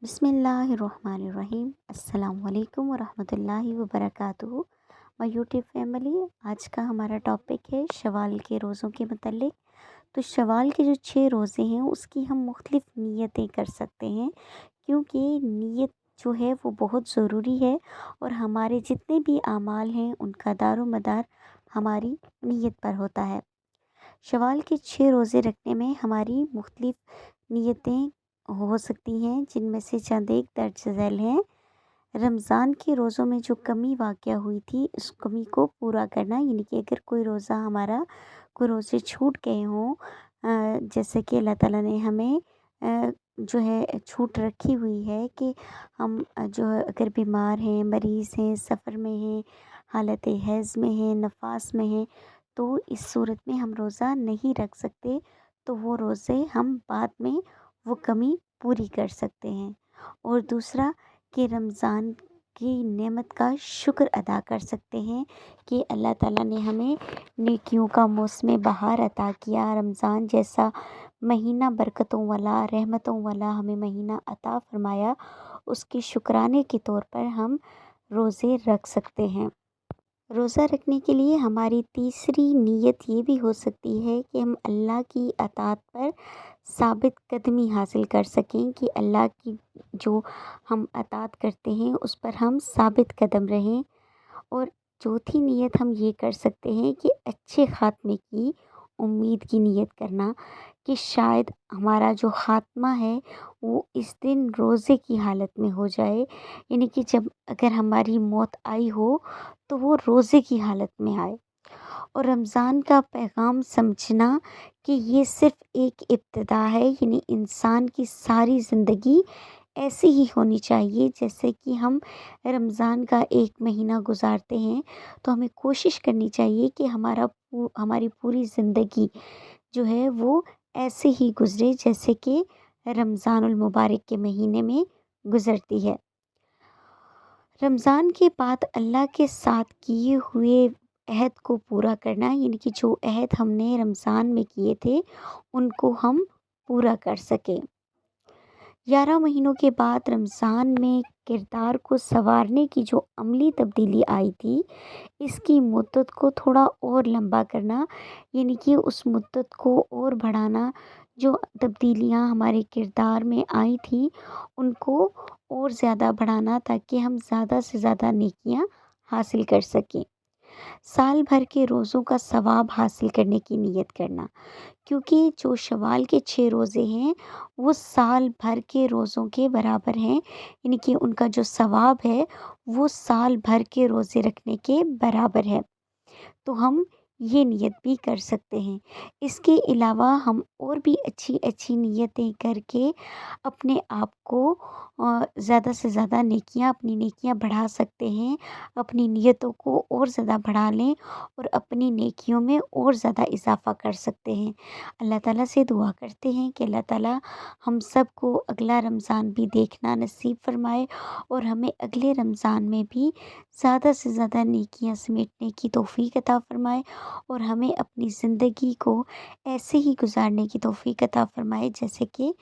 بسم اللہ الرحمن الرحیم۔ السلام علیکم ورحمۃ اللہ وبرکاتہ۔ مائی یوٹیوب فیملی، آج کا ہمارا ٹاپک ہے شوال کے روزوں کے متعلق۔ تو شوال کے جو 6 روزے ہیں اس کی ہم مختلف نیتیں کر سکتے ہیں، کیونکہ نیت جو ہے وہ بہت ضروری ہے، اور ہمارے جتنے بھی اعمال ہیں ان کا دار و مدار ہماری نیت پر ہوتا ہے۔ شوال کے 6 روزے رکھنے میں ہماری مختلف نیتیں ہو سکتی ہیں، جن میں سے چند ایک درج ذیل ہیں۔ رمضان کے روزوں میں جو کمی واقع ہوئی تھی اس کمی کو پورا کرنا، یعنی کہ اگر کوئی روزہ ہمارا کوئی روزے چھوٹ گئے ہوں، جیسے کہ اللہ تعالیٰ نے ہمیں جو ہے چھوٹ رکھی ہوئی ہے کہ ہم جو اگر بیمار ہیں، مریض ہیں، سفر میں ہیں، حالت حیض میں ہیں، نفاس میں ہیں، تو اس صورت میں ہم روزہ نہیں رکھ سکتے، تو وہ روزے ہم بعد میں وہ کمی پوری کر سکتے ہیں۔ اور دوسرا کہ رمضان کی نعمت کا شکر ادا کر سکتے ہیں کہ اللہ تعالیٰ نے ہمیں نیکیوں کا موسم بہار عطا کیا، رمضان جیسا مہینہ برکتوں والا، رحمتوں والا ہمیں مہینہ عطا فرمایا، اس کے شکرانے کے طور پر ہم روزے رکھ سکتے ہیں۔ روزہ رکھنے کے لیے ہماری تیسری نیت یہ بھی ہو سکتی ہے کہ ہم اللہ کی اطاعت پر ثابت قدمی حاصل کر سکیں، کہ اللہ کی جو ہم اطاعت کرتے ہیں اس پر ہم ثابت قدم رہیں۔ اور چوتھی نیت ہم یہ کر سکتے ہیں کہ اچھے خاتمے کی امید کی نیت کرنا، کہ شاید ہمارا جو خاتمہ ہے وہ اس دن روزے کی حالت میں ہو جائے، یعنی کہ جب اگر ہماری موت آئی ہو تو وہ روزے کی حالت میں آئے۔ اور رمضان کا پیغام سمجھنا کہ یہ صرف ایک ابتدا ہے، یعنی انسان کی ساری زندگی ایسی ہی ہونی چاہیے جیسے کہ ہم رمضان کا ایک مہینہ گزارتے ہیں، تو ہمیں کوشش کرنی چاہیے کہ ہماری پوری زندگی جو ہے وہ ایسے ہی گزرے جیسے کہ رمضان المبارک کے مہینے میں گزرتی ہے۔ رمضان کے بعد اللہ کے ساتھ کیے ہوئے عہد کو پورا کرنا، یعنی کہ جو عہد ہم نے رمضان میں کیے تھے ان کو ہم پورا کر سکیں۔ 11 مہینوں کے بعد رمضان میں کردار کو سنوارنے کی جو عملی تبدیلی آئی تھی، اس کی مدت کو تھوڑا اور لمبا کرنا، یعنی کہ اس مدت کو اور بڑھانا، جو تبدیلیاں ہمارے کردار میں آئی تھیں ان کو اور زیادہ بڑھانا، تاکہ ہم زیادہ سے زیادہ نیکیاں حاصل کر سکیں۔ سال بھر کے روزوں کا ثواب حاصل کرنے کی نیت کرنا، کیونکہ جو شوال کے 6 روزے ہیں وہ سال بھر کے روزوں کے برابر ہیں، یعنی کہ ان کا جو ثواب ہے وہ سال بھر کے روزے رکھنے کے برابر ہے، تو ہم یہ نیت بھی کر سکتے ہیں۔ اس کے علاوہ ہم اور بھی اچھی اچھی نیتیں کر کے اپنے آپ کو زیادہ سے زیادہ اپنی نیکیاں بڑھا سکتے ہیں، اپنی نیتوں کو اور زیادہ بڑھا لیں اور اپنی نیکیوں میں اور زیادہ اضافہ کر سکتے ہیں۔ اللہ تعالیٰ سے دعا کرتے ہیں کہ اللہ تعالیٰ ہم سب کو اگلا رمضان بھی دیکھنا نصیب فرمائے، اور ہمیں اگلے رمضان میں بھی زیادہ سے زیادہ نیکیاں سمیٹنے کی توفیق عطا فرمائے، اور ہمیں اپنی زندگی کو ایسے ہی گزارنے کی توفیق عطا فرمائے جیسے کہ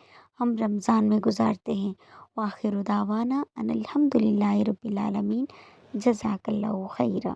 ہم رمضان میں گزارتے ہیں۔ وآخر دعوانا ان الحمد للہ رب العالمین۔ جزاک اللہ خیرہ۔